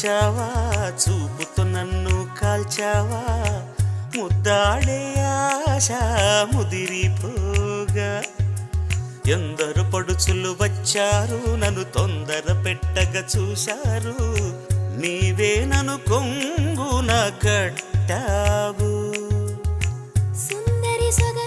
వచ్చావా చూపుతో నన్ను కాల్చావా ముద్దాడే ఆశ ముదిరిపోగా ఎందరు పడుచులు వచ్చారు నన్ను తొందర పెట్టగా చూశారు నీవే నన్ను కొంగున కట్టావు సుందరి సొగ